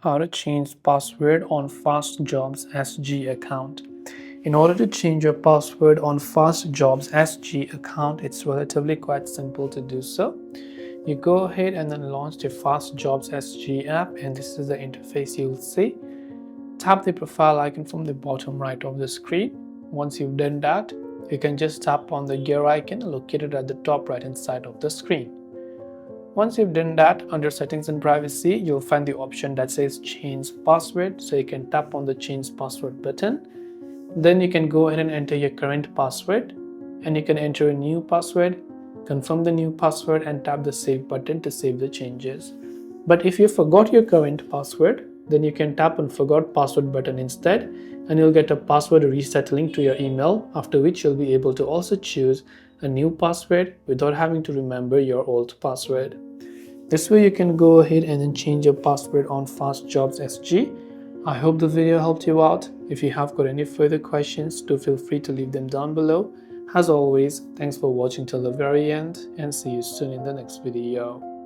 How to change password on FastJobs SG account. In order to change your password on FastJobs SG account, it's relatively quite simple to do so. You go ahead and then launch the FastJobs SG app, and this is the interface you'll see. Tap the profile icon from the bottom right of the screen. Once you've done that, you can just tap on the gear icon located at the top right hand side of the screen. Once you've done that, under settings and privacy, you'll find the option that says change password, so you can tap on the change password button. Then you can go ahead and enter your current password, and you can enter a new password, confirm the new password, and tap the save button to save the changes. But if you forgot your current password, then you can tap on forgot password button instead, and you'll get a password reset link to your email, after which you'll be able to also choose a new password without having to remember your old password. This way you can go ahead and then change your password on FastJobs SG. I hope the video helped you out. If you have got any further questions, do feel free to leave them down below. As always, thanks for watching till the very end, and see you soon in the next video.